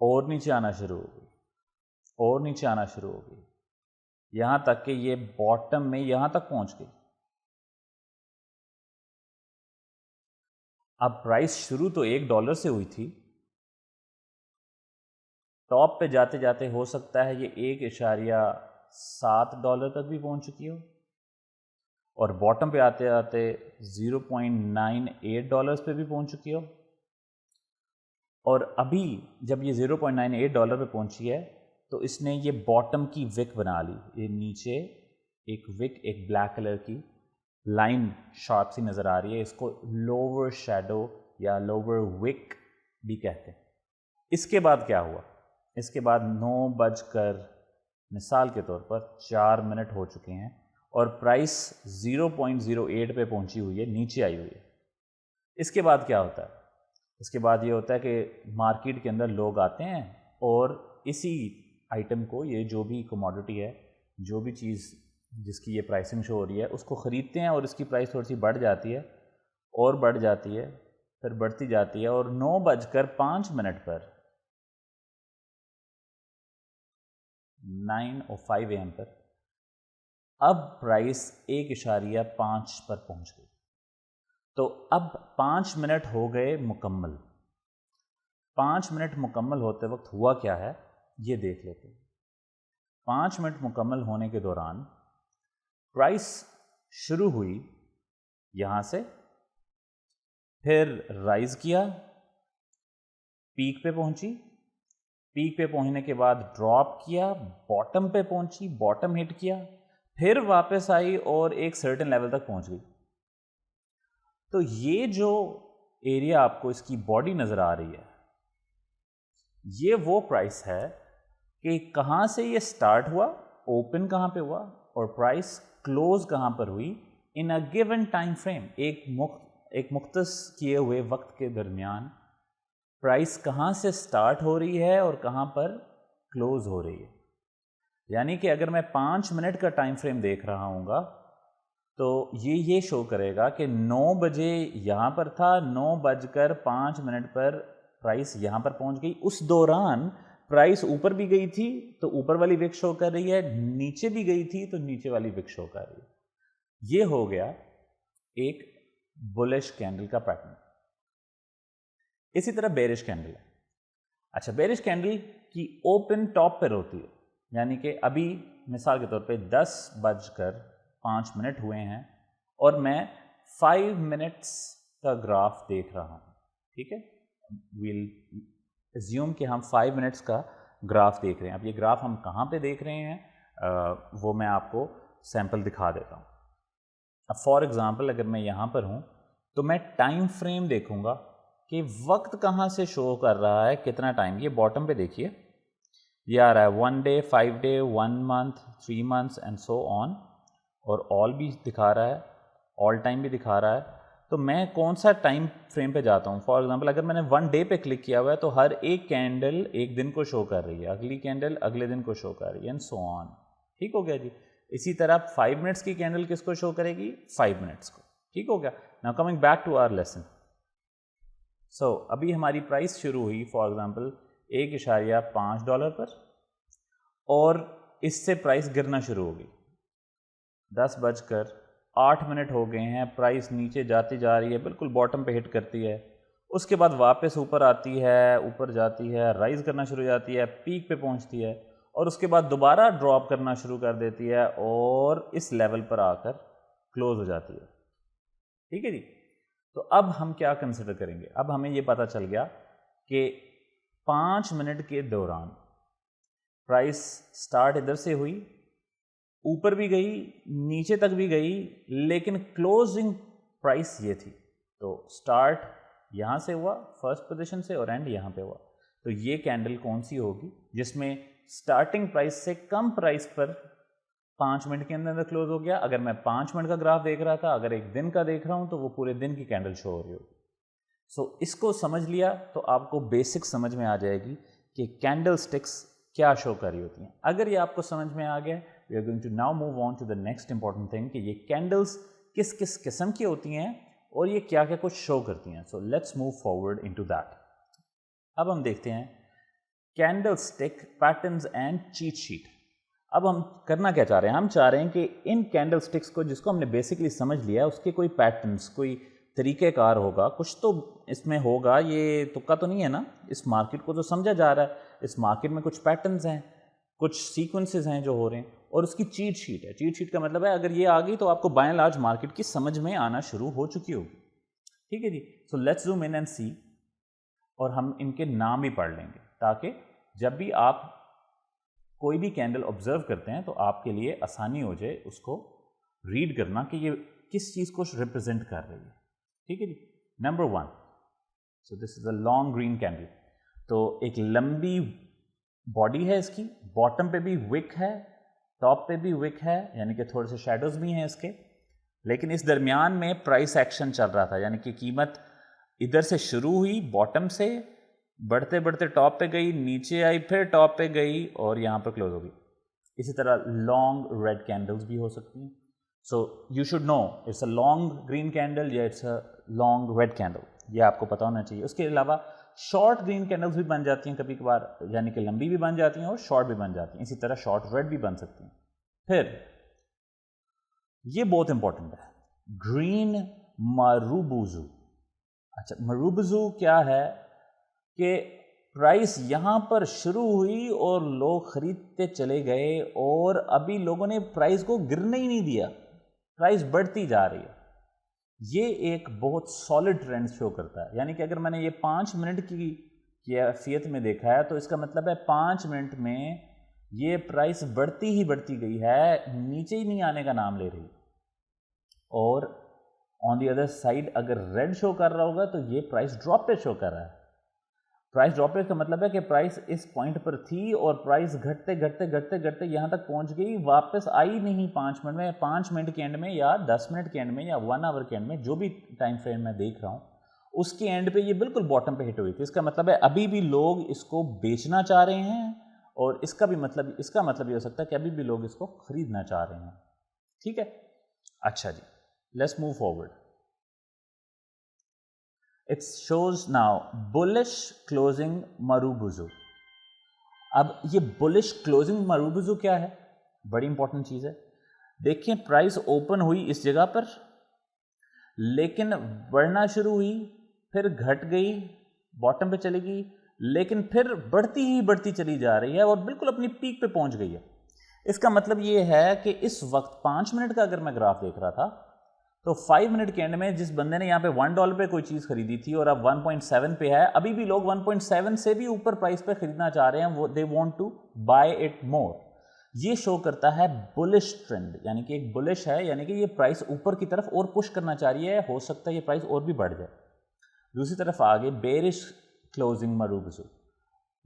اور نیچے آنا شروع ہو گئی، اور نیچے آنا شروع ہو گئی، یہاں تک کہ یہ باٹم میں یہاں تک پہنچ گئی. اب پرائس شروع تو $1 سے ہوئی تھی، ٹاپ پہ جاتے جاتے ہو سکتا ہے یہ $1.7 تک بھی پہنچ چکی ہو، اور باٹم پہ آتے آتے $0.98 پہ بھی پہنچ چکی ہو. اور ابھی جب یہ $0.98 پہ پہنچی ہے تو اس نے یہ باٹم کی وک بنا لی. یہ نیچے ایک وک، ایک بلیک کلر کی لائن شارپ سی نظر آ رہی ہے، اس کو لوور شیڈو یا لوور وک بھی کہتے ہیں. اس کے بعد کیا ہوا؟ اس کے بعد 9 مثال کے طور پر 4 منٹ ہو چکے ہیں اور پرائس 0.08 پہ پہنچی ہوئی ہے، نیچے آئی ہوئی ہے. اس کے بعد کیا ہوتا ہے؟ اس کے بعد یہ ہوتا ہے کہ مارکیٹ کے اندر لوگ آتے ہیں اور اسی آئٹم کو، یہ جو بھی کموڈٹی ہے، جو بھی چیز جس کی یہ پرائسنگ شو ہو رہی ہے، اس کو خریدتے ہیں اور اس کی پرائس تھوڑی سی بڑھ جاتی ہے اور بڑھ جاتی ہے، پھر بڑھتی جاتی ہے، اور 9:05 پر 9:05 AM پر اب پرائس 1.5 پر پہنچ گئی. تو اب 5 منٹ ہو گئے مکمل. 5 منٹ مکمل ہوتے وقت ہوا کیا ہے یہ دیکھ لیتے ہیں. 5 منٹ مکمل ہونے کے دوران پرائس شروع ہوئی یہاں سے، پھر رائز کیا، پیک پہ پہنچی، پیک پہ پہنچنے کے بعد ڈراپ کیا، باٹم پہ پہنچی، باٹم ہٹ کیا، پھر واپس آئی اور ایک سرٹن لیول تک پہنچ گئی. تو یہ جو ایریا آپ کو اس کی باڈی نظر آ رہی ہے، یہ وہ پرائس ہے کہ کہاں سے یہ سٹارٹ ہوا، اوپن کہاں پہ ہوا، اور پرائس کلوز کہاں پر ہوئی ان اے گیون ٹائم فریم. ایک مختص کیے ہوئے وقت کے درمیان پرائس کہاں سے سٹارٹ ہو رہی ہے اور کہاں پر کلوز ہو رہی ہے. یعنی کہ اگر میں 5 منٹ کا ٹائم فریم دیکھ رہا ہوں گا تو یہ شو کرے گا کہ 9 بجے یہاں پر تھا، 9:05 پر پرائس یہاں پر پہنچ گئی. اس دوران پرائس اوپر بھی گئی تھی تو اوپر والی وک شو کر رہی ہے، نیچے بھی گئی تھی تو نیچے والی وک شو کر رہی ہے. یہ ہو گیا ایک بلش کینڈل کا پیٹرن. اسی طرح بیرش کینڈل ہے. اچھا، بیرش کینڈل کی اوپن ٹاپ پر ہوتی ہے، یعنی کہ ابھی مثال کے طور پہ 10:05 ہوئے ہیں اور میں 5 منٹس کا گراف دیکھ رہا ہوں. ٹھیک ہے، ویل ایزیوم کہ ہم 5 منٹس کا گراف دیکھ رہے ہیں. اب یہ گراف ہم کہاں پہ دیکھ رہے ہیں وہ میں آپ کو سیمپل دکھا دیتا ہوں. اب فار ایگزامپل اگر میں یہاں پر ہوں تو میں ٹائم فریم دیکھوں گا کہ وقت کہاں سے شو کر رہا ہے، کتنا ٹائم. یہ باٹم پہ دیکھیے، یہ آ رہا ہے 1 day 5 day 1 month 3 months and so آن، اور آل بھی دکھا رہا ہے، آل ٹائم بھی دکھا رہا ہے. تو میں کون سا ٹائم فریم پہ جاتا ہوں؟ فار ایگزامپل اگر میں نے 1 day پہ کلک کیا ہوا ہے تو ہر ایک کینڈل ایک دن کو شو کر رہی ہے، اگلی کینڈل اگلے دن کو شو کر رہی ہے، اینڈ سو آن. ٹھیک ہو گیا جی. اسی طرح 5 منٹس کی کینڈل کس کو شو کرے گی؟ 5 منٹس کو. ٹھیک ہو گیا. Now coming back to our lesson. So ابھی ہماری پرائس شروع ہوئی فار ایگزامپل $1.5 پر، اور اس سے پرائس گرنا شروع ہو گئی. 10:08 ہو گئے ہیں، پرائس نیچے جاتی جا رہی ہے، بالکل باٹم پہ ہٹ کرتی ہے. اس کے بعد واپس اوپر آتی ہے، اوپر جاتی ہے، رائز کرنا شروع ہو جاتی ہے، پیک پہ پہنچتی ہے، اور اس کے بعد دوبارہ ڈراپ کرنا شروع کر دیتی ہے اور اس لیول پر آ کر کلوز ہو جاتی ہے. ٹھیک ہے جی. تو اب ہم کیا کنسیڈر کریں گے؟ اب ہمیں یہ پتہ چل گیا کہ 5 منٹ کے دوران پرائس سٹارٹ ادھر سے ہوئی، اوپر بھی گئی، نیچے تک بھی گئی، لیکن کلوزنگ پرائس یہ تھی. تو سٹارٹ یہاں سے ہوا فرسٹ پوزیشن سے اور اینڈ یہاں پہ ہوا. تو یہ کینڈل کون سی ہوگی جس میں سٹارٹنگ پرائس سے کم پرائس پر 5 منٹ کے اندر کلوز ہو گیا؟ اگر میں 5 منٹ کا گراف دیکھ رہا تھا، اگر ایک دن کا دیکھ رہا ہوں تو وہ پورے دن کی کینڈل شو ہو رہی ہوگی. سو اس کو سمجھ لیا تو آپ کو بیسک سمجھ میں آ جائے گی کہ کینڈل سٹکس کیا شو کر رہی ہوتی ہیں. اگر یہ آپ کو سمجھ میں آ گیا، we are going to now move on to the next important thing کہ یہ کینڈلس کس کس قسم کی ہوتی ہیں اور یہ کیا کیا کچھ شو کرتی ہیں. So let's move forward into that. اب ہم دیکھتے ہیں candlestick patterns and cheat sheet. اب ہم کرنا کیا چاہ رہے ہیں؟ ہم چاہ رہے ہیں کہ ان کینڈل اسٹکس کو جس کو ہم نے بیسکلی سمجھ لیا اس کے کوئی پیٹرنز، کوئی طریقہ کار ہوگا، کچھ تو اس میں ہوگا. یہ تکا تو نہیں ہے نا؟ اس مارکیٹ کو تو سمجھا جا رہا ہے، اس مارکیٹ میں کچھ پیٹرنز ہیں، کچھ سیکوینسز ہیں جو ہو رہے ہیں، اور اس کی چیٹ شیٹ ہے. چیٹ شیٹ کا مطلب ہے اگر یہ آ گئی تو آپ کو بائی اینڈ لارج مارکیٹ کی سمجھ میں آنا شروع ہو چکی ہوگی. ٹھیک ہے جی. So let's zoom in and see, اور ہم ان کے نام بھی پڑھ لیں گے تاکہ جب بھی آپ کوئی بھی کینڈل آبزرو کرتے ہیں تو آپ کے لیے آسانی ہو جائے اس کو ریڈ کرنا کہ یہ کس چیز کو ریپرزینٹ کر رہی ہے. ٹھیک ہے جی. Number 1، so this is a long green candle. تو ایک لمبی باڈی ہے اس کی، باٹم پہ بھی وک ہے، ٹاپ پہ بھی وک ہے، یعنی کہ تھوڑے سے شیڈوز بھی ہیں اس کے، لیکن اس درمیان میں پرائس ایکشن چل رہا تھا، یعنی کہ قیمت ادھر سے شروع ہوئی باٹم سے، بڑھتے بڑھتے ٹاپ پہ گئی، نیچے آئی، پھر ٹاپ پہ گئی اور یہاں پہ کلوز ہو گئی. اسی طرح لانگ ریڈ کینڈلز بھی ہو سکتی ہیں. So you should know it's a long green candle یا it's a long red candle, یہ آپ کو پتہ ہونا چاہیے. اس کے علاوہ شارٹ گرین کینڈلز بھی بن جاتی ہیں کبھی کبھار، یعنی کہ لمبی بھی بن جاتی ہیں اور شارٹ بھی بن جاتی ہیں. اسی طرح شارٹ ریڈ بھی بن سکتی ہیں. پھر یہ بہت امپورٹنٹ ہے، گرین ماروبوزو. اچھا، ماروبوزو کیا ہے کہ پرائس یہاں پر شروع ہوئی اور لوگ خریدتے چلے گئے اور ابھی لوگوں نے پرائس کو گرنے ہی نہیں دیا، پرائس بڑھتی جا رہی ہے. یہ ایک بہت سالڈ ٹرینڈ شو کرتا ہے. یعنی کہ اگر میں نے یہ 5 منٹ کی کیفیت میں دیکھا ہے تو اس کا مطلب ہے 5 منٹ میں یہ پرائس بڑھتی ہی بڑھتی گئی ہے، نیچے ہی نہیں آنے کا نام لے رہی. اور آن دی ادر سائڈ اگر ریڈ شو کر رہا ہوگا تو یہ پرائس ڈراپ پہ شو کر رہا ہے. پرائس ڈراپ پہ کا مطلب ہے کہ پرائس اس پوائنٹ پر تھی اور پرائس گھٹتے گھٹتے گھٹتے گھٹتے یہاں تک پہنچ گئی، واپس آئی نہیں 5 منٹ میں. 5 منٹ کے اینڈ میں یا 10 منٹ کے اینڈ میں یا 1 آور کے اینڈ میں، جو بھی ٹائم فریم میں دیکھ رہا ہوں، اس کے اینڈ پہ یہ بالکل باٹم پہ ہٹ ہوئی تھی. اس کا مطلب ہے ابھی بھی لوگ اس کو بیچنا چاہ رہے ہیں، اور اس کا مطلب یہ ہو سکتا ہے کہ ابھی بھی لوگ اس کو خریدنا چاہ رہے ہیں. ٹھیک ہے. اچھا جی، let's move forward. It shows now bullish closing Marubozu. اب یہ bullish closing Marubozu کیا ہے؟ بڑی امپورٹنٹ چیز ہے. دیکھیں پرائس اوپن ہوئی اس جگہ پر، لیکن بڑھنا شروع ہوئی، پھر گھٹ گئی، باٹم پہ چلی گئی، لیکن پھر بڑھتی ہی بڑھتی چلی جا رہی ہے اور بالکل اپنی پیک پہ پہنچ گئی ہے. اس کا مطلب یہ ہے کہ اس وقت 5 منٹ کا اگر میں گراف دیکھ رہا تھا تو 5 منٹ کے اینڈ میں جس بندے نے یہاں پہ $1 پہ کوئی چیز خریدی تھی اور اب 1.7 پہ ہے، ابھی بھی لوگ 1.7 سے بھی اوپر پرائس پہ خریدنا چاہ رہے ہیں. They want to buy it more. یہ شو کرتا ہے بلش ٹرینڈ، یعنی کہ ایک بلش ہے، یعنی کہ یہ پرائس اوپر کی طرف اور پش کرنا چاہ رہی ہے، ہو سکتا ہے یہ پرائس اور بھی بڑھ جائے. دوسری طرف آگے بیرش کلوزنگ ماروبوزو،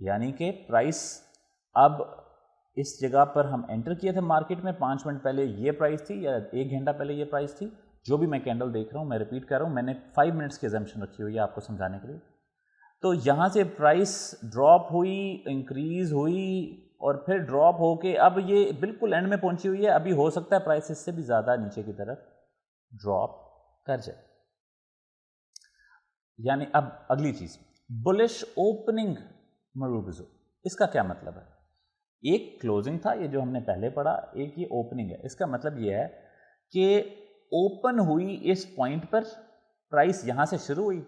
یعنی کہ پرائس اب اس جگہ پر ہم انٹر کیے تھے مارکیٹ میں، 5 منٹ پہلے یہ پرائس تھی یا 1 گھنٹہ پہلے یہ پرائس تھی. جو بھی میں کینڈل دیکھ رہا ہوں میں ریپیٹ کر رہا ہوں، میں نے 5 منٹس کی ایگزمپشن رکھی ہوئی ہے آپ کو سمجھانے کے لیے. تو یہاں سے پرائس ڈراپ ہوئی، انکریز ہوئی، اور پھر ڈراپ ہو کے اب یہ بالکل اینڈ میں پہنچی ہوئی ہے. ابھی ہو سکتا ہے پرائس اس سے بھی زیادہ نیچے کی طرف ڈراپ کر جائے. یعنی اب اگلی چیز، بلش اوپننگ ماروبوزو. اس کا کیا مطلب ہے؟ ایک کلوزنگ تھا، یہ جو ہم نے پہلے پڑھا، ایک یہ اوپننگ ہے. اس کا مطلب یہ ہے کہ اوپن ہوئی اس پوائنٹ پر، پرائس یہاں سے شروع ہوئی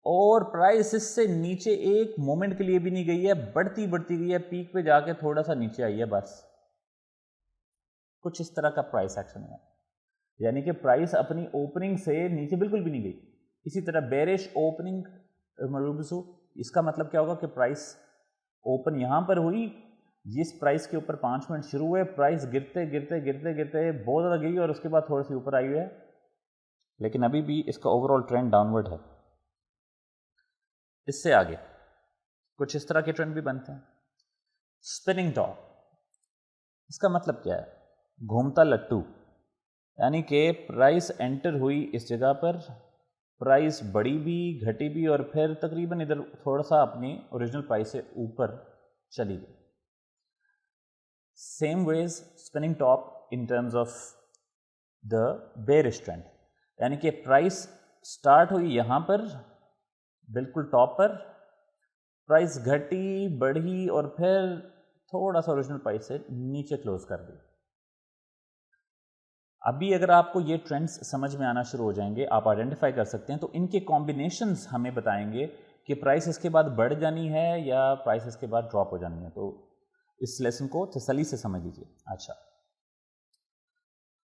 اور پرائس اس سے نیچے ایک مومنٹ کے لیے بھی نہیں گئی ہے، بڑھتی بڑھتی گئی ہے، پیک پہ جا کے تھوڑا سا نیچے آئی ہے، بس کچھ اس طرح کا پرائس ایکشن ہے. یعنی کہ پرائس اپنی اوپننگ سے نیچے بالکل بھی نہیں گئی. اسی طرح بیرش اوپننگ ماروبوزو، اس کا مطلب کیا ہوگا کہ پرائس اوپن یہاں پر ہوئی، جس پرائس کے اوپر 5 منٹ شروع ہوئے، پرائس گرتے گرتے گرتے گرتے بہت زیادہ گئی اور اس کے بعد تھوڑی سی اوپر آئی ہوئی ہے، لیکن ابھی بھی اس کا overall trend downward ہے. اس سے آگے کچھ اس طرح کے ٹرینڈ بھی بنتے ہیں. اسپننگ ٹاپ، اس کا مطلب کیا ہے؟ گھومتا لٹو. یعنی کہ پرائس انٹر ہوئی اس جگہ پر، پرائس بڑی بھی گھٹی بھی اور پھر تقریباً ادھر تھوڑا سا اپنی اوریجنل پرائس سے اوپر چلی گئی. Same ways spinning top in terms of the bearish trend, یعنی کہ پرائس اسٹارٹ ہوئی یہاں پر بالکل ٹاپ پر، پرائس گھٹی بڑھی اور پھر تھوڑا سا اوریجنل پرائس سے نیچے کلوز کر دی. ابھی اگر آپ کو یہ ٹرینڈز سمجھ میں آنا شروع ہو جائیں گے, آپ آئیڈینٹیفائی کر سکتے ہیں, تو ان کے کمبینیشنز ہمیں بتائیں گے کہ پرائس اس کے بعد بڑھ جانی ہے یا پرائس اس کے بعد ڈراپ ہو جانی ہے. تو اس لیسن کو تسلی سے سمجھ لیجیے. اچھا,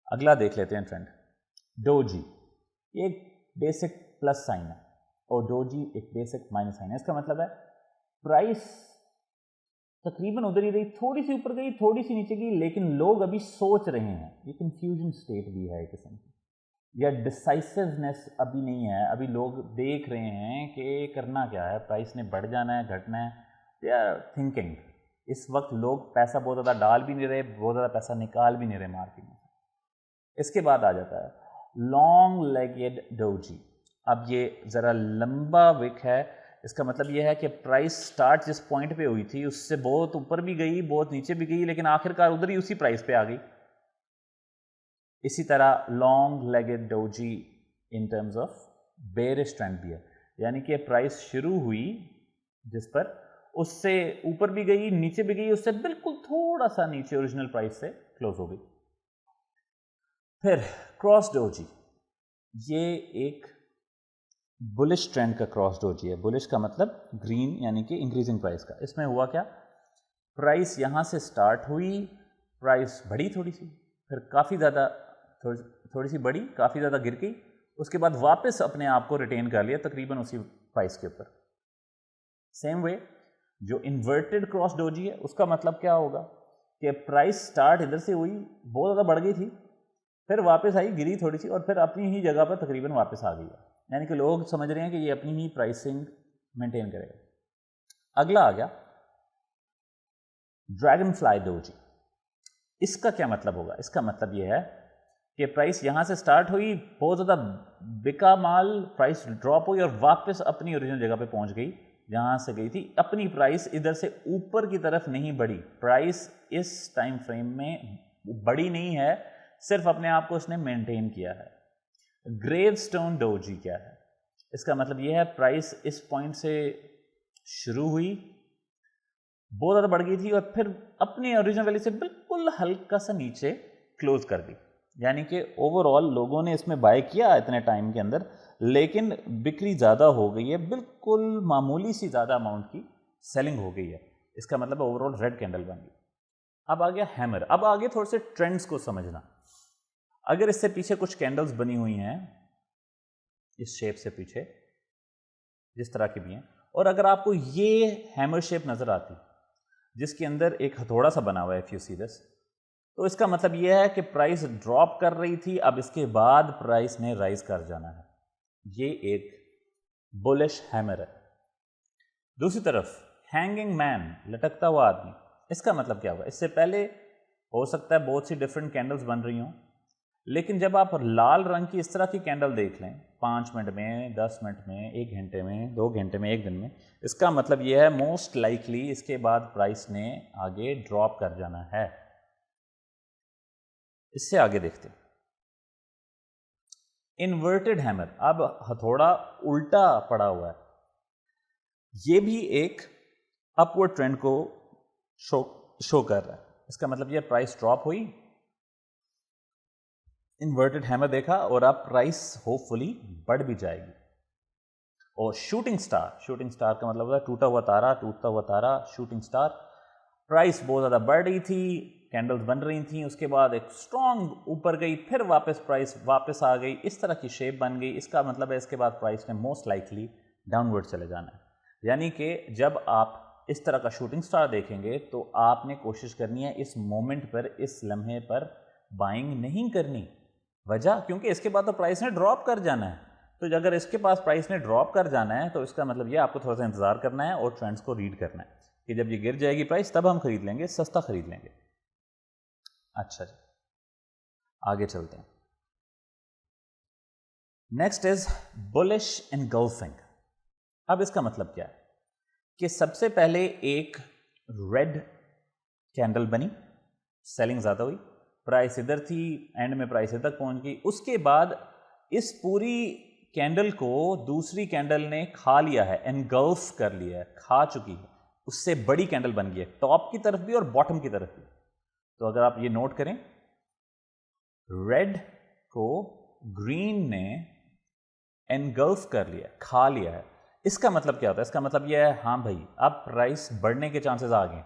اگلا دیکھ لیتے ہیں ٹرینڈ, ڈوجی. یہ ایک بیسک پلس سائن ہے اور ڈوجی ایک بیسک مائنس سائن ہے. اس کا مطلب ہے پرائس تقریباً ادھر ہی رہی, تھوڑی سی اوپر گئی, تھوڑی سی نیچے گئی, لیکن لوگ ابھی سوچ رہے ہیں. یہ کنفیوژن اسٹیٹ بھی ہے ایک قسم کی, یا ڈسائسونیس ابھی نہیں ہے. ابھی لوگ دیکھ رہے ہیں کہ کرنا کیا ہے, پرائس نے بڑھ جانا ہے, گھٹنا ہے. They are thinking. اس وقت لوگ پیسہ بہت زیادہ ڈال بھی نہیں رہے, بہت زیادہ پیسہ نکال بھی نہیں رہے مارکیٹ میں. اس کے بعد آ جاتا ہے لانگ لیگڈ ڈوجی. اب یہ ذرا لمبا وک ہے. اس کا مطلب یہ ہے کہ پرائس سٹارٹ جس پوائنٹ پہ ہوئی تھی اس سے بہت اوپر بھی گئی, بہت نیچے بھی گئی, لیکن آخر کار ادھر ہی اسی پرائس پہ آ گئی. اسی طرح long legged doji in terms of bearish trend بھی ہے, یعنی کہ پرائس شروع ہوئی جس پر, اس سے اوپر بھی گئی, نیچے بھی گئی, اس سے بالکل تھوڑا سا نیچے اوریجنل پرائس سے کلوز ہو گئی. پھر کراس ڈوجی, یہ ایک بلش ٹرینڈ کا کراس ڈوجی ہے. بلش کا مطلب گرین یعنی کہ انکریزنگ پرائس کا. اس میں ہوا کیا, پرائس یہاں سے سٹارٹ ہوئی, پرائس بڑھی تھوڑی سی, پھر کافی زیادہ تھوڑی سی بڑھی, کافی زیادہ گر گئی, اس کے بعد واپس اپنے آپ کو ریٹین کر لیا تقریباً اسی پرائس کے اوپر. سیم وے جو انورٹڈ کراس ڈوجی ہے اس کا مطلب کیا ہوگا کہ پرائس سٹارٹ ادھر سے ہوئی, بہت زیادہ بڑھ گئی تھی, پھر واپس آئی, گری تھوڑی سی, اور پھر اپنی ہی جگہ پر تقریباً واپس آ گئی ہے. یعنی کہ لوگ سمجھ رہے ہیں کہ یہ اپنی ہی پرائسنگ مینٹین کرے گا. اگلا آ گیا ڈریگن فلائی ڈوجی. اس کا کیا مطلب ہوگا؟ اس کا مطلب یہ ہے کہ پرائس یہاں سے سٹارٹ ہوئی, بہت زیادہ بکا مال, پرائس ڈراپ ہوئی اور واپس اپنی اوریجنل جگہ پہ پہنچ گئی جہاں سے گئی تھی. اپنی پرائس ادھر سے اوپر کی طرف نہیں بڑھی, پرائس اس ٹائم فریم میں بڑی نہیں ہے, صرف اپنے آپ کو اس نے مینٹین کیا ہے. گریو سٹون ڈوجی کیا ہے؟ اس کا مطلب یہ ہے پرائس اس پوائنٹ سے شروع ہوئی, بہت زیادہ بڑھ گئی تھی, اور پھر اپنے اوریجنل ویلیو سے بالکل ہلکا سا نیچے کلوز کر دی. یعنی کہ اوور آل لوگوں نے اس میں بائی کیا اتنے ٹائم کے اندر, لیکن بکری زیادہ ہو گئی ہے, بالکل معمولی سی زیادہ اماؤنٹ کی سیلنگ ہو گئی ہے. اس کا مطلب اوور آل ریڈ کینڈل بن گئی. اب آ گیا ہیمر. اب آگے تھوڑے سے ٹرینڈز کو سمجھنا. اگر اس سے پیچھے کچھ کینڈلز بنی ہوئی ہیں اس شیپ سے پیچھے, جس طرح کی بھی ہیں, اور اگر آپ کو یہ ہیمر شیپ نظر آتی جس کے اندر ایک ہتھوڑا سا بنا ہوا ہے, اف یو سی دس, تو اس کا مطلب یہ ہے کہ پرائس ڈراپ کر رہی تھی, اب اس کے بعد پرائس نے رائز کر جانا ہے. یہ ایک بولش ہیمر ہے. دوسری طرف ہینگنگ مین, لٹکتا ہوا آدمی. اس کا مطلب کیا ہوگا؟ اس سے پہلے ہو سکتا ہے بہت سی ڈفرینٹ کینڈلز بن رہی ہوں, لیکن جب آپ لال رنگ کی اس طرح کی کینڈل دیکھ لیں 5 منٹ میں, 10 منٹ میں, 1 گھنٹے میں, 2 گھنٹے میں, 1 دن میں, اس کا مطلب یہ ہے موسٹ لائکلی اس کے بعد پرائس نے آگے ڈراپ کر جانا ہے. اس سے آگے دیکھتے ہیں انورٹڈ ہیمر. اب ہتھوڑا الٹا پڑا ہوا ہے, یہ بھی ایک اپورڈ ٹرینڈ کو شو کر رہا ہے. اس کا مطلب یہ پرائس ڈراپ ہوئی, انورٹڈ ہیمر دیکھا, اور اب پرائس ہوپ فلی بڑھ بھی جائے گی. اور شوٹنگ سٹار, شوٹنگ سٹار کا مطلب ہوتا ہے ٹوٹا ہوا تارا, ٹوٹتا ہوا تارا, شوٹنگ سٹار. پرائس بہت زیادہ بڑھ رہی تھی, کینڈلز بن رہی تھیں, اس کے بعد ایک اسٹرانگ اوپر گئی, پھر واپس پرائس واپس آ گئی, اس طرح کی شیپ بن گئی. اس کا مطلب ہے اس کے بعد پرائس نے موسٹ لائکلی ڈاؤن ورڈ چلے جانا ہے. یعنی کہ جب آپ اس طرح کا شوٹنگ سٹار دیکھیں گے تو آپ نے کوشش کرنی ہے اس مومنٹ پر, اس لمحے پر بائنگ نہیں کرنی. وجہ کیونکہ اس کے بعد تو پرائس نے ڈراپ کر جانا ہے. تو اگر اس کے پاس پرائس نے ڈراپ کر جانا ہے تو اس کا مطلب یہ آپ کو تھوڑا سا انتظار کرنا ہے اور ٹرینڈس کو ریڈ کرنا ہے کہ جب یہ گر جائے گی پرائس تب ہم خرید لیں گے, سستا خرید لیں گے. اچھا جی, آگے چلتے ہیں. Next is بلش انگلفنگ. اب اس کا مطلب کیا ہے کہ سب سے پہلے ایک ریڈ کینڈل بنی, سیلنگ زیادہ ہوئی, پرائس ادھر تھی, اینڈ میں پرائس ادھر تک پہنچ گئی. اس کے بعد اس پوری کینڈل کو دوسری کینڈل نے کھا لیا ہے, انگلف کر لیا ہے, کھا چکی ہے, اس سے بڑی کینڈل بن گئی ہے, ٹاپ کی طرف بھی اور باٹم کی طرف بھی. تو اگر آپ یہ نوٹ کریں, ریڈ کو گرین نے انگلف کر لیا, کھا لیا ہے. اس کا مطلب کیا ہوتا ہے؟ اس کا مطلب یہ ہے ہاں بھائی اب پرائس بڑھنے کے چانسز آ گئے.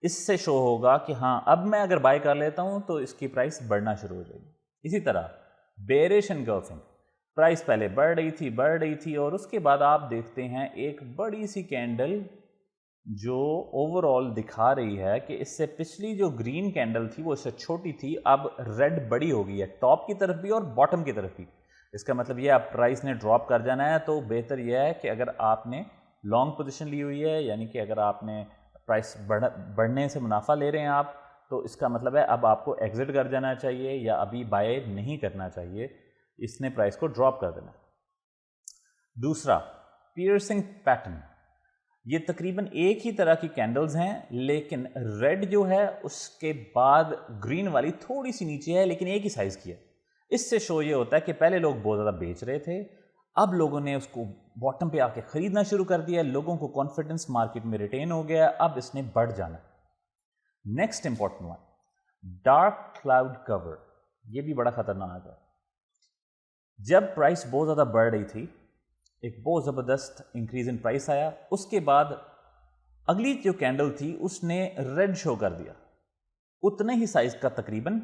اس سے شو ہوگا کہ ہاں اب میں اگر بائی کر لیتا ہوں تو اس کی پرائس بڑھنا شروع ہو جائے گی. اسی طرح بیئرش انگلفنگ, پرائس پہلے بڑھ رہی تھی اور اس کے بعد آپ دیکھتے ہیں ایک بڑی سی کینڈل جو اوور آل دکھا رہی ہے کہ اس سے پچھلی جو گرین کینڈل تھی وہ اس سے چھوٹی تھی, اب ریڈ بڑی ہو گئی ہے, ٹاپ کی طرف بھی اور باٹم کی طرف بھی. اس کا مطلب یہ اب پرائس نے ڈراپ کر جانا ہے. تو بہتر یہ ہے کہ اگر آپ نے لانگ پوزیشن لی ہوئی ہے, یعنی کہ اگر آپ نے پرائس بڑھنے سے منافع لے رہے ہیں آپ, تو اس کا مطلب ہے اب آپ کو ایگزٹ کر جانا چاہیے یا ابھی بائی نہیں کرنا چاہیے, اس نے پرائس کو ڈراپ کر دینا. دوسرا پیئرسنگ پیٹرن, یہ تقریباً ایک ہی طرح کی کینڈلز ہیں لیکن ریڈ جو ہے اس کے بعد گرین والی تھوڑی سی نیچے ہے لیکن ایک ہی سائز کی ہے. اس سے شو یہ ہوتا ہے کہ پہلے لوگ بہت زیادہ بیچ رہے تھے, اب لوگوں نے اس کو باٹم پہ آ کے خریدنا شروع کر دیا, لوگوں کو کانفیڈنس مارکیٹ میں ریٹین ہو گیا, اب اس نے بڑھ جانا. Next important one, dark cloud cover, یہ بھی بڑا خطرناک ہے. جب پرائس بہت زیادہ بڑھ رہی تھی, ایک بہت زبردست انکریز ان پرائس آیا, اس کے بعد اگلی جو کینڈل تھی اس نے ریڈ شو کر دیا, اتنے ہی سائز کا تقریباً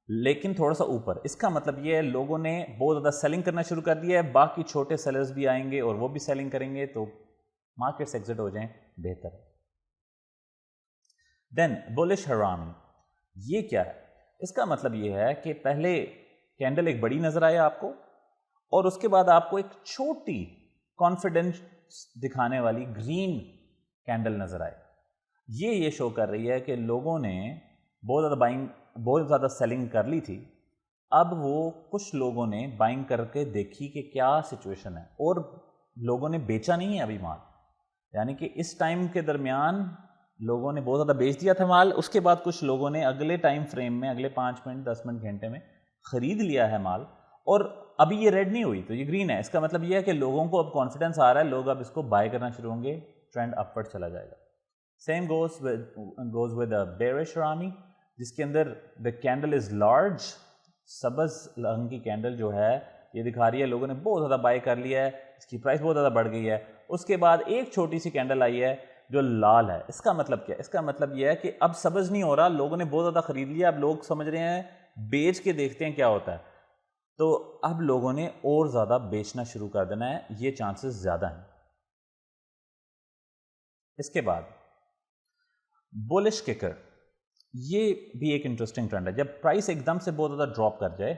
لیکن تھوڑا سا اوپر. اس کا مطلب یہ ہے لوگوں نے بہت زیادہ سیلنگ کرنا شروع کر دیا ہے, باقی چھوٹے سیلرز بھی آئیں گے اور وہ بھی سیلنگ کریں گے, تو مارکیٹ سے ایگزٹ ہو جائیں بہتر ہے. دین بولش حرامی, یہ کیا ہے؟ اس کا مطلب یہ ہے کہ پہلے کینڈل ایک بڑی نظر آئے آپ کو اور اس کے بعد آپ کو ایک چھوٹی کانفیڈنس دکھانے والی گرین کینڈل نظر آئے. یہ شو کر رہی ہے کہ لوگوں نے بہت زیادہ سیلنگ کر لی تھی, اب وہ کچھ لوگوں نے بائنگ کر کے دیکھی کہ کیا سچویشن ہے اور لوگوں نے بیچا نہیں ہے ابھی مال, یعنی کہ اس ٹائم کے درمیان لوگوں نے بہت زیادہ بیچ دیا تھا مال, اس کے بعد کچھ لوگوں نے اگلے ٹائم فریم میں اگلے 5 منٹ 10 منٹ گھنٹے میں خرید لیا ہے مال اور ابھی یہ ریڈ نہیں ہوئی تو یہ گرین ہے. اس کا مطلب یہ ہے کہ لوگوں کو اب کانفیڈنس آ رہا ہے, لوگ اب اس کو بائی کرنا شروع ہوں گے, ٹرینڈ اپورڈ چلا جائے گا. سیم گوز ود بیئرش حرامی, جس کے اندر دا کینڈل از لارج, سبز رنگ کی کینڈل جو ہے یہ دکھا رہی ہے لوگوں نے بہت زیادہ بائی کر لیا ہے, اس کی پرائس بہت زیادہ بڑھ گئی ہے. اس کے بعد ایک چھوٹی سی کینڈل آئی ہے جو لال ہے. اس کا مطلب کیا ہے؟ اس کا مطلب یہ ہے کہ اب سبز نہیں ہو رہا, لوگوں نے بہت زیادہ خرید لیا, اب لوگ سمجھ رہے ہیں بیچ کے دیکھتے ہیں کیا ہوتا ہے, تو اب لوگوں نے اور زیادہ بیچنا شروع کر دینا ہے, یہ چانسز زیادہ ہیں. اس کے بعد بولش ککر, یہ بھی ایک انٹرسٹنگ ٹرینڈ ہے. جب پرائس ایک دم سے بہت زیادہ ڈراپ کر جائے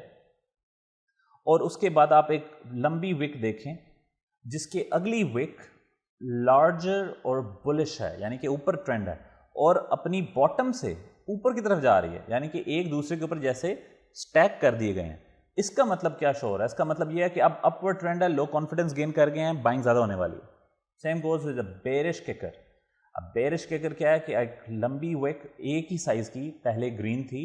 اور اس کے بعد آپ ایک لمبی وک دیکھیں جس کے اگلی وک لارجر اور بلش ہے, یعنی کہ اوپر ٹرینڈ ہے اور اپنی باٹم سے اوپر کی طرف جا رہی ہے, یعنی کہ ایک دوسرے کے اوپر جیسے سٹیک کر دیے گئے ہیں. اس کا مطلب کیا شو ہو رہا ہے؟ اس کا مطلب یہ ہے کہ اب اپورڈ ٹرینڈ ہے, لوگ کانفیڈنس گین کر گئے ہیں, بائنگ زیادہ ہونے والی ہے. Same goes with bearish kicker. اب بیئرش ککر کیا ہے کہ ایک لمبی ویک ایک ہی سائز کی پہلے گرین تھی,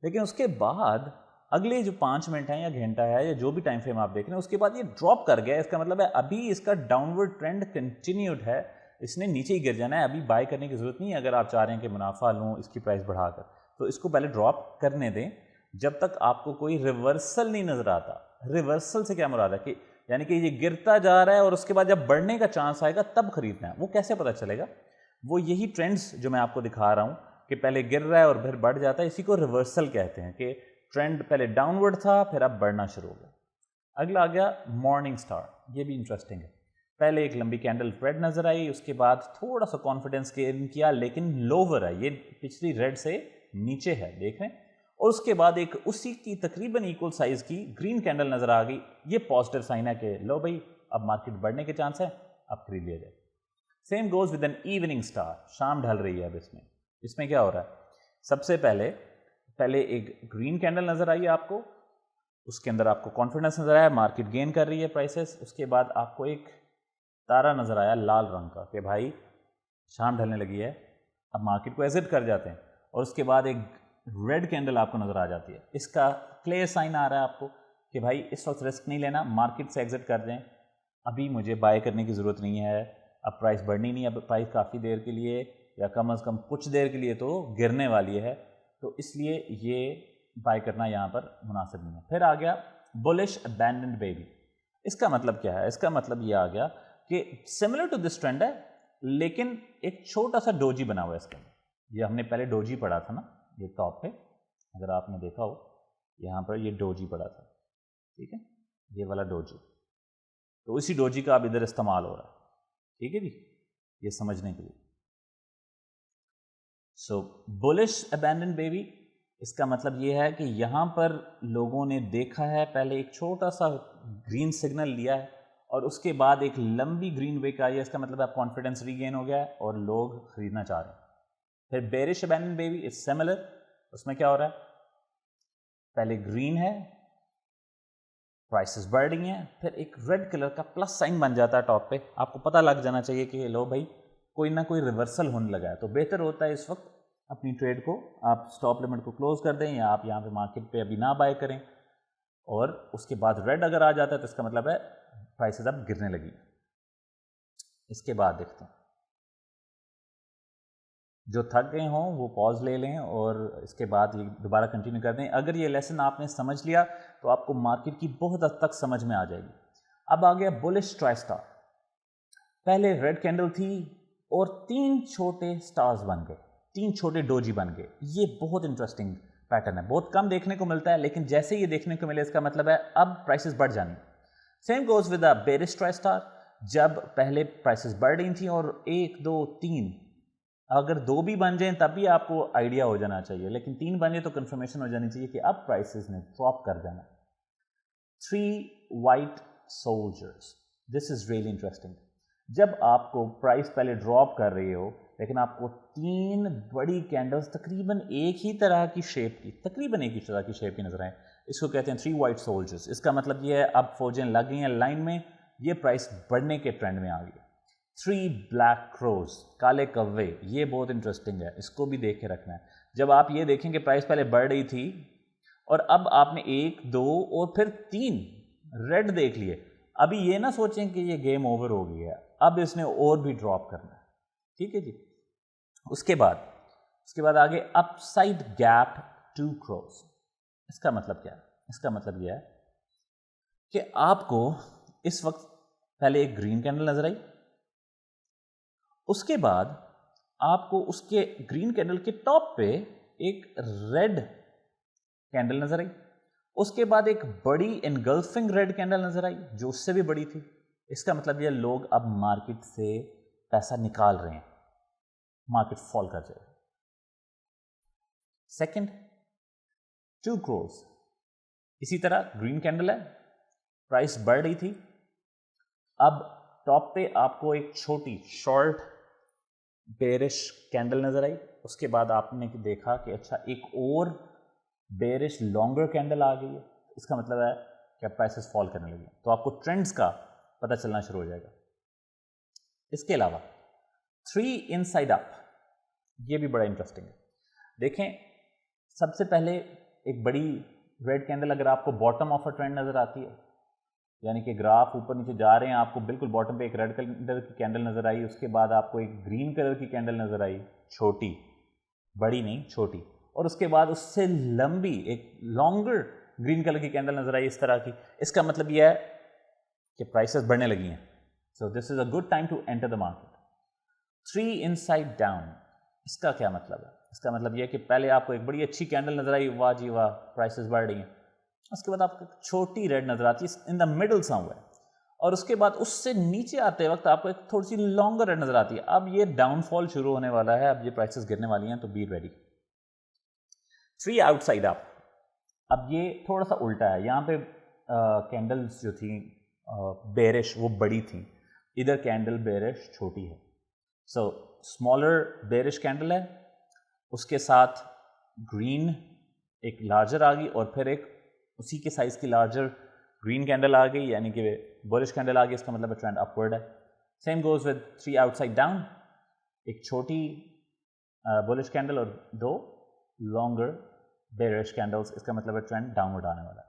لیکن اس کے بعد اگلے جو 5 منٹ ہیں یا گھنٹہ ہے یا جو بھی ٹائم فریم آپ دیکھ رہے ہیں اس کے بعد یہ ڈراپ کر گیا. اس کا مطلب ہے ابھی اس کا ڈاؤن ورڈ ٹرینڈ کنٹینیوڈ ہے, اس نے نیچے ہی گر جانا ہے, ابھی بائی کرنے کی ضرورت نہیں ہے. اگر آپ چاہ رہے ہیں کہ منافع لوں اس کی پرائس بڑھا کر, تو اس کو پہلے ڈراپ کرنے دیں جب تک آپ کو کوئی ریورسل نہیں نظر آتا. ریورسل سے کیا مراد ہے کہ یعنی کہ یہ گرتا جا رہا ہے اور اس کے بعد جب بڑھنے کا چانس آئے گا تب خریدنا ہے. وہ کیسے پتہ چلے گا؟ وہ یہی ٹرینڈز جو میں آپ کو دکھا رہا ہوں کہ پہلے گر رہا ہے اور پھر بڑھ جاتا ہے, اسی کو ریورسل کہتے ہیں کہ ٹرینڈ پہلے ڈاؤن ورڈ تھا پھر اب بڑھنا شروع ہو گیا. اگلا آ گیا مارننگ سٹار. یہ بھی انٹرسٹنگ ہے. پہلے ایک لمبی کینڈل ریڈ نظر آئی, اس کے بعد تھوڑا سا کانفیڈنس گین کیا لیکن لوور ہے, یہ پچھلی ریڈ سے نیچے ہے دیکھ رہے ہیں, اور اس کے بعد ایک اسی کی تقریباً ایکول سائز کی گرین کینڈل نظر آ گئی. یہ پازیٹیو سائن ہے کہ لو بھائی اب مارکیٹ بڑھنے کے چانس ہے, اب خرید لیا جائے. Same goes with an evening star. شام ڈھل رہی ہے اب اس میں کیا ہو رہا ہے؟ سب سے پہلے ایک گرین کینڈل نظر آئی آپ کو, اس کے اندر آپ کو کانفیڈنس نظر آیا, مارکیٹ گین کر رہی ہے پرائسز. اس کے بعد آپ کو ایک تارا نظر آیا لال رنگ کا کہ بھائی شام ڈھلنے لگی ہے, اب مارکیٹ کو ایگزٹ کر جاتے ہیں. اور اس کے بعد ایک ریڈ کینڈل آپ کو نظر آ جاتی ہے. اس کا کلیئر سائن آ رہا ہے آپ کو کہ بھائی اس وقت رسک نہیں لینا, مارکیٹ سے ایگزٹ کر دیں, ابھی مجھے بائی کرنے کی ضرورت نہیں ہے, اب پرائس بڑھنی نہیں, اب پرائس کافی دیر کے لیے یا کم از کم کچھ دیر کے لیے تو گرنے والی ہے, تو اس لیے یہ بائی کرنا یہاں پر مناسب نہیں ہے. پھر آ گیا بولش ابینڈنڈ بیبی. اس کا مطلب کیا ہے؟ اس کا مطلب یہ آ گیا کہ سملر ٹو دس ٹرینڈ ہے لیکن ایک چھوٹا سا ڈوجی بنا ہوا ہے اس کے اندر. یہ ہم نے پہلے ڈوجی پڑھا تھا نا, یہ ٹاپ پہ اگر آپ نے دیکھا ہو یہاں پر یہ ڈوجی پڑھا تھا, ٹھیک ہے, یہ والا ڈوجی, تو اسی ڈوجی کا اب ادھر استعمال ہو رہا ہے, ٹھیک ہے جی, یہ سمجھنے کے لیے. سو بولش ابینڈنڈ بیبی, اس کا مطلب یہ ہے کہ یہاں پر لوگوں نے دیکھا ہے, پہلے ایک چھوٹا سا گرین سگنل لیا ہے اور اس کے بعد ایک لمبی گرین ویک آئی ہے, اس کا مطلب ہے کانفیڈنس ری گین ہو گیا ہے اور لوگ خریدنا چاہ رہے ہیں. پھر bearish abandoned baby is similar, اس میں کیا ہو رہا ہے, پہلے گرین ہے, پرائسز بڑھ رہی ہیں, پھر ایک ریڈ کلر کا پلس سائن بن جاتا ہے ٹاپ پہ, آپ کو پتہ لگ جانا چاہیے کہ لو بھائی کوئی نہ کوئی ریورسل ہونے لگا ہے. تو بہتر ہوتا ہے اس وقت اپنی ٹریڈ کو آپ سٹاپ لمٹ کو کلوز کر دیں, یا آپ یہاں پہ مارکیٹ پہ ابھی نہ بائی کریں, اور اس کے بعد ریڈ اگر آ جاتا ہے تو اس کا مطلب ہے پرائسز اب گرنے لگی. اس کے بعد دیکھتے ہیں, جو تھک گئے ہوں وہ پاز لے لیں اور اس کے بعد یہ دوبارہ کنٹینیو کر دیں. اگر یہ لیسن آپ نے سمجھ لیا تو آپ کو مارکیٹ کی بہت حد تک سمجھ میں آ جائے گی. اب آ گیا بولش ٹرائی اسٹار. پہلے ریڈ کینڈل تھی اور 3 چھوٹے سٹارز بن گئے, 3 چھوٹے ڈوجی بن گئے. یہ بہت انٹرسٹنگ پیٹرن ہے, بہت کم دیکھنے کو ملتا ہے, لیکن جیسے یہ دیکھنے کو ملے اس کا مطلب ہے اب پرائسز بڑھ جانی. Same goes with bearish tri star. جب پہلے پرائسز بڑھ رہی تھیں اور 1 2 3, اگر 2 بھی بن جائیں تب بھی آپ کو آئیڈیا ہو جانا چاہیے, لیکن 3 بن جائیں تو کنفرمیشن ہو جانی چاہیے کہ اب پرائسز نے ڈراپ کر جانا. 3 white soldiers, this is really interesting. جب آپ کو پرائس پہلے ڈراپ کر رہی ہو لیکن آپ کو 3 بڑی کینڈلز تقریباً ایک ہی طرح کی شیپ کی نظر آئیں, اس کو کہتے ہیں 3 وائٹ سولجرز. اس کا مطلب یہ ہے اب فوجیں لگ گئی ہیں لائن میں, یہ پرائس بڑھنے کے ٹرینڈ میں آ گئی. 3 بلیک کروز, کالے کوے, یہ بہت انٹرسٹنگ ہے, اس کو بھی دیکھ کے رکھنا ہے. جب آپ یہ دیکھیں کہ پرائس پہلے بڑھ رہی تھی اور اب آپ نے 1 2 اور پھر 3 ریڈ دیکھ لیے, ابھی یہ نہ سوچیں کہ یہ گیم اوور ہو گئی ہے, اب اس نے اور بھی ڈراپ کرنا ہے, ٹھیک ہے جی. اس کے بعد آگے اپ سائڈ گیپ 2 کروز. اس کا مطلب کیا ہے؟ اس کا مطلب یہ ہے کہ آپ کو اس وقت پہلے ایک گرین کینڈل نظر آئی, اس کے بعد آپ کو اس کے گرین کینڈل کے ٹاپ پہ ایک ریڈ کینڈل نظر آئی, اس کے بعد ایک بڑی انگلفنگ ریڈ کینڈل نظر آئی جو اس سے بھی بڑی تھی. اس کا مطلب یہ لوگ اب مارکیٹ سے پیسہ نکال رہے ہیں, مارکیٹ فال کر جائے. سیکنڈ 2 کروز, اسی طرح گرین کینڈل ہے, پرائس بڑھ رہی تھی, اب ٹاپ پہ آپ کو ایک چھوٹی شارٹ بیرش کینڈل نظر آئی, اس کے بعد آپ نے دیکھا کہ اچھا ایک اور بیرش لانگر کینڈل آ گئی ہے, اس کا مطلب ہے کہ پرائسز فال کرنے لگے, تو آپ کو ٹرینڈز کا پتہ چلنا شروع ہو جائے گا. اس کے علاوہ 3 ان سائڈ اپ, یہ بھی بڑا انٹرسٹنگ ہے. دیکھیں سب سے پہلے ایک بڑی ریڈ کینڈل اگر آپ کو باٹم آف اے ٹرینڈ نظر آتی ہے, یعنی کہ گراف اوپر نیچے جا رہے ہیں, آپ کو بالکل باٹم پہ ایک ریڈ کلر کی کینڈل نظر آئی, اس کے بعد آپ کو ایک گرین کلر کی کینڈل نظر آئی, چھوٹی, بڑی نہیں چھوٹی, اور اس کے بعد اس سے لمبی ایک لانگر گرین کلر کی کینڈل نظر آئی اس طرح کی. اس کا مطلب یہ ہے کہ پرائسز بڑھنے لگی ہیں. So this is a good time to enter the market. 3 inside down, اس کا کیا مطلب ہے؟ اس کا مطلب یہ ہے کہ پہلے آپ کو ایک بڑی اچھی کینڈل نظر آئی, واہ جی واہ پرائسز بڑھ رہی ہیں, اس کے بعد آپ کو چھوٹی ریڈ نظر آتی ہے ان دا مڈل سم وے, اور اس کے بعد اس سے نیچے آتے وقت آپ کو ایک تھوڑی سی لانگر ریڈ نظر آتی ہے. اب یہ ڈاؤن فال شروع ہونے والا ہے, اب یہ پرائسز گرنے والی ہیں, تو بی ریڈی. 3 آؤٹ سائڈ اپ, اب یہ تھوڑا سا الٹا ہے, یہاں پہ کینڈلز جو تھیں بیرش وہ بڑی تھیں, ادھر کینڈل بیرش چھوٹی ہے. سو اسمالر بیرش کینڈل ہے, اس کے ساتھ گرین ایک لارجر آ گئی, اور پھر ایک اسی کے سائز کی لارجر گرین کینڈل آ گئی, یعنی کہ بولش کینڈل آ گئی, اس کا مطلب ٹرینڈ اپورڈ ہے. Same goes with 3 out side down, ایک چھوٹی بولش کینڈل اور 2 لانگر بیرش کینڈلز, اس کا مطلب ہے ٹرینڈ ڈاؤنورڈ آنے والا ہے.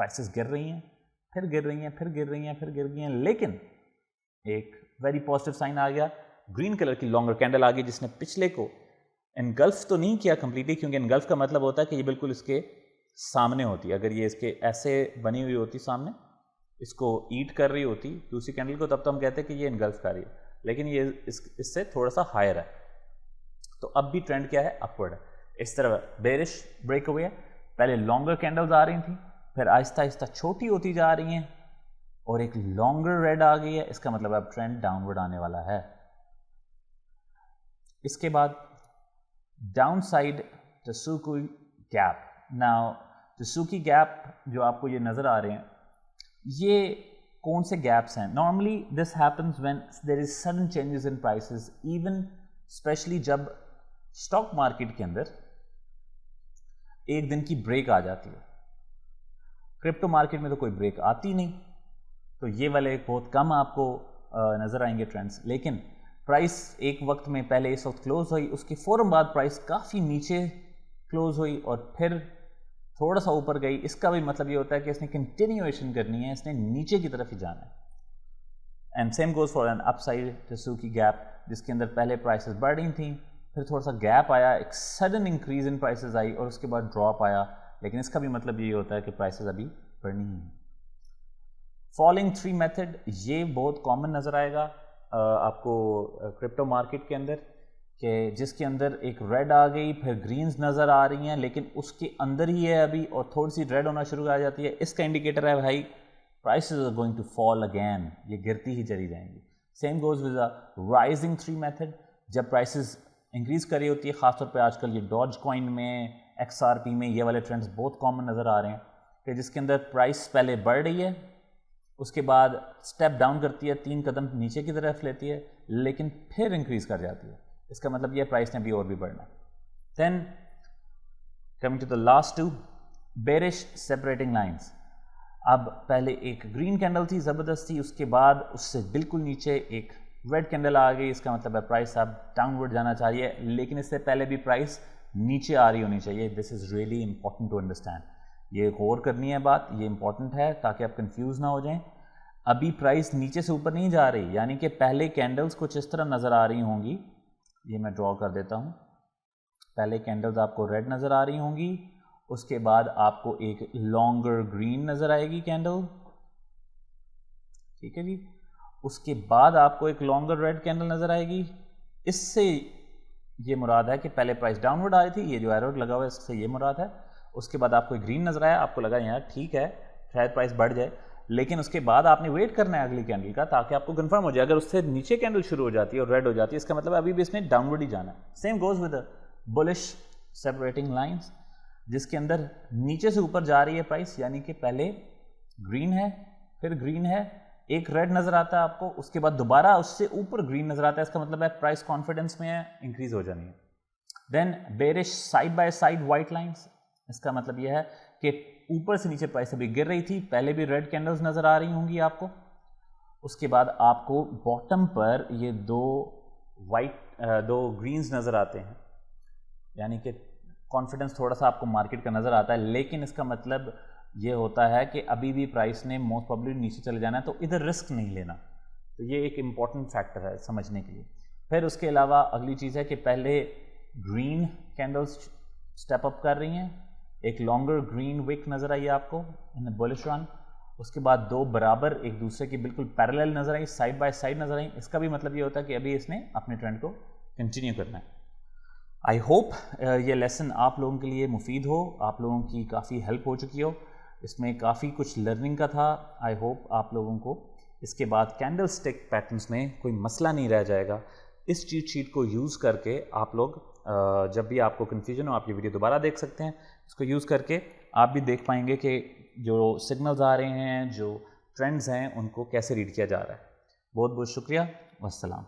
پرائسز گر رہی ہیں، پھر گر رہی ہیں، پھر گر رہی ہیں، پھر گر گئی ہیں، لیکن ایک ویری پازیٹیو سائن آ گیا، گرین کلر کی لانگر کینڈل آ گئی جس نے پچھلے کو انگلف تو نہیں کیا کمپلیٹلی، کیونکہ انگلف کا مطلب ہوتا ہے کہ یہ بالکل اس کے سامنے ہوتی ہے. اگر یہ اس کے ایسے بنی ہوئی ہوتی سامنے، اس کو ایٹ کر رہی ہوتی دوسری کینڈل کو، تب تو ہم کہتے ہیں کہ یہ انگلف کر رہی ہے، لیکن یہ اس سے تھوڑا سا ہائر ہے. تو اب بھی ٹرینڈ کیا ہے؟ اپورڈ ہے. اس طرح بیرش بریک ہوئے ہے، پہلے لانگر کینڈلز آ رہی تھیں، پھر آہستہ آہستہ چھوٹی ہوتی جا رہی ہیں اور ایک لانگر ریڈ آ گئی ہے. اس کا مطلب اب ٹرینڈ ڈاؤن ورڈ آنے والا ہے. اس کے بعد downside tasuki gap. Now tasuki gap جو آپ کو یہ نظر آ رہے ہیں، یہ کون سے گیپس ہیں؟ Normally this happens when there is sudden changes in prices, even especially جب اسٹاک مارکیٹ کے اندر ایک دن کی بریک آ جاتی ہے. کرپٹو مارکیٹ میں تو کوئی بریک آتی نہیں، تو یہ والے بہت کم آپ کو نظر آئیں گے ٹرینڈس. لیکن پرائس ایک وقت میں پہلے اس وقت کلوز ہوئی، اس کے فوراً بعد پرائس کافی نیچے کلوز ہوئی اور پھر تھوڑا سا اوپر گئی. اس کا بھی مطلب یہ ہوتا ہے کہ اس نے کنٹینیویشن کرنی ہے، اس نے نیچے کی طرف ہی جانا ہے. And same goes for an upside tasuki gap, جس کے اندر پہلے پرائسز بڑھ رہی تھیں، پھر تھوڑا سا گیپ آیا، ایک سڈن انکریز ان پرائسز آئی اور اس کے بعد ڈراپ آیا. لیکن اس کا بھی مطلب یہ ہوتا ہے کہ پرائسز ابھی بڑھنی ہیں. فالنگ 3 میتھڈ، یہ بہت کامن نظر آئے گا آپ کو کرپٹو مارکیٹ کے اندر، کہ جس کے اندر ایک ریڈ آ گئی، پھر گرینز نظر آ رہی ہیں، لیکن اس کے اندر ہی ہے ابھی اور تھوڑی سی ریڈ ہونا شروع آ جاتی ہے. اس کا انڈیکیٹر ہے بھائی prices are going to fall again, یہ گرتی ہی چلی جائیں گی. Same goes with rising 3 method, جب پرائسز انکریز کر رہی ہوتی ہے، خاص طور پہ آج کل یہ ڈاج کوائن میں، XRP میں یہ والے ٹرینڈز بہت کامن نظر آ رہے ہیں، کہ جس کے اندر پرائس پہلے بڑھ رہی ہے، اس کے بعد اسٹیپ ڈاؤن کرتی ہے، 3 قدم نیچے کی طرف لیتی ہے، لیکن پھر انکریز کر جاتی ہے. اس کا مطلب یہ پرائس نے بھی اور بھی بڑھنا. Then coming to the last 2 bearish separating lines. اب پہلے ایک گرین کینڈل تھی زبردست تھی، اس کے بعد اس سے بالکل نیچے ایک ریڈ کینڈل آ گئی. اس کا مطلب ہے پرائس اب ڈاؤن ورڈ جانا چاہیے، لیکن اس سے پہلے بھی پرائس نیچے آ رہی ہونی چاہیے. This is really important to understand. یہ غور کرنی ہے بات، یہ امپورٹنٹ ہے تاکہ آپ کنفیوز نہ ہو جائیں. ابھی پرائس نیچے سے اوپر نہیں جا رہی، یعنی کہ پہلے کینڈلز کچھ اس طرح نظر آ رہی ہوں گی. یہ میں ڈرا کر دیتا ہوں. پہلے کینڈلز آپ کو ریڈ نظر آ رہی ہوں گی، اس کے بعد آپ کو ایک لانگر گرین نظر آئے گی کینڈل، ٹھیک ہے جی. اس کے بعد آپ کو ایک لانگر ریڈ کینڈل نظر آئے گی. اس سے یہ مراد ہے کہ پہلے پرائس ڈاؤن ورڈ آ رہی تھی، یہ جو ایرو لگا ہوا ہے اس سے یہ مراد ہے. اس کے بعد آپ کو ایک گرین نظر آیا، آپ کو لگا یار ٹھیک ہے شاید پرائس بڑھ جائے، لیکن اس کے بعد آپ نے ویٹ کرنا ہے اگلی کینڈل کا تاکہ آپ کو کنفرم ہو جائے. اگر اس سے نیچے کینڈل شروع ہو جاتی ہے اور ریڈ ہو جاتی ہے، اس کا مطلب ابھی بھی اس نے ڈاؤن ورڈ ہی جانا ہے. Same goes with بلش separating lines, جس کے اندر نیچے سے اوپر جا رہی ہے پرائس، یعنی کہ پہلے گرین ہے، پھر گرین ہے، ایک ریڈ نظر آتا ہے آپ کو، اس کے بعد دوبارہ اس سے اوپر گرین نظر آتا ہے. اس کا مطلب ہے پرائس کانفیڈنس میں ہے، انکریز ہو جانی ہے. Then bearish side by side white lines. اس کا مطلب یہ ہے کہ اوپر سے نیچے پرائس ابھی گر رہی تھی، پہلے بھی ریڈ کینڈلز نظر آ رہی ہوں گی آپ کو. اس کے بعد آپ کو باٹم پر یہ دو گرینز نظر آتے ہیں، یعنی کہ کانفیڈنس تھوڑا سا آپ کو مارکیٹ کا نظر آتا ہے، لیکن اس کا مطلب یہ ہوتا ہے کہ ابھی بھی پرائس نے موسٹ پروبیبلی نیچے چلے جانا ہے، تو ادھر رسک نہیں لینا. تو یہ ایک امپورٹنٹ فیکٹر ہے سمجھنے کے لیے. پھر اس کے علاوہ اگلی چیز ہے کہ پہلے گرین کینڈلز اسٹیپ اپ کر رہی ہیں، ایک لانگر گرین وک نظر آئی آپ کو ان بولش رن. اس کے بعد 2 برابر ایک دوسرے کی بالکل پیرالل نظر آئی، سائڈ بائی سائڈ نظر آئی. اس کا بھی مطلب یہ ہوتا ہے کہ ابھی اس نے اپنے ٹرینڈ کو کنٹینیو کرنا ہے. آئی ہوپ یہ لیسن آپ لوگوں کے لیے مفید ہو، آپ لوگوں کی کافی ہیلپ ہو چکی ہو. اس میں کافی کچھ لرننگ کا تھا. آئی ہوپ آپ لوگوں کو اس کے بعد کینڈل سٹک پیٹرنز میں کوئی مسئلہ نہیں رہ جائے گا. اس چیٹ شیٹ کو یوز کر کے آپ لوگ جب بھی آپ کو کنفیوژن ہو، آپ یہ ویڈیو دوبارہ دیکھ سکتے ہیں. اس کو یوز کر کے آپ بھی دیکھ پائیں گے کہ جو سگنلز آ رہے ہیں، جو ٹرینڈز ہیں، ان کو کیسے ریڈ کیا جا رہا ہے. بہت بہت شکریہ، والسلام.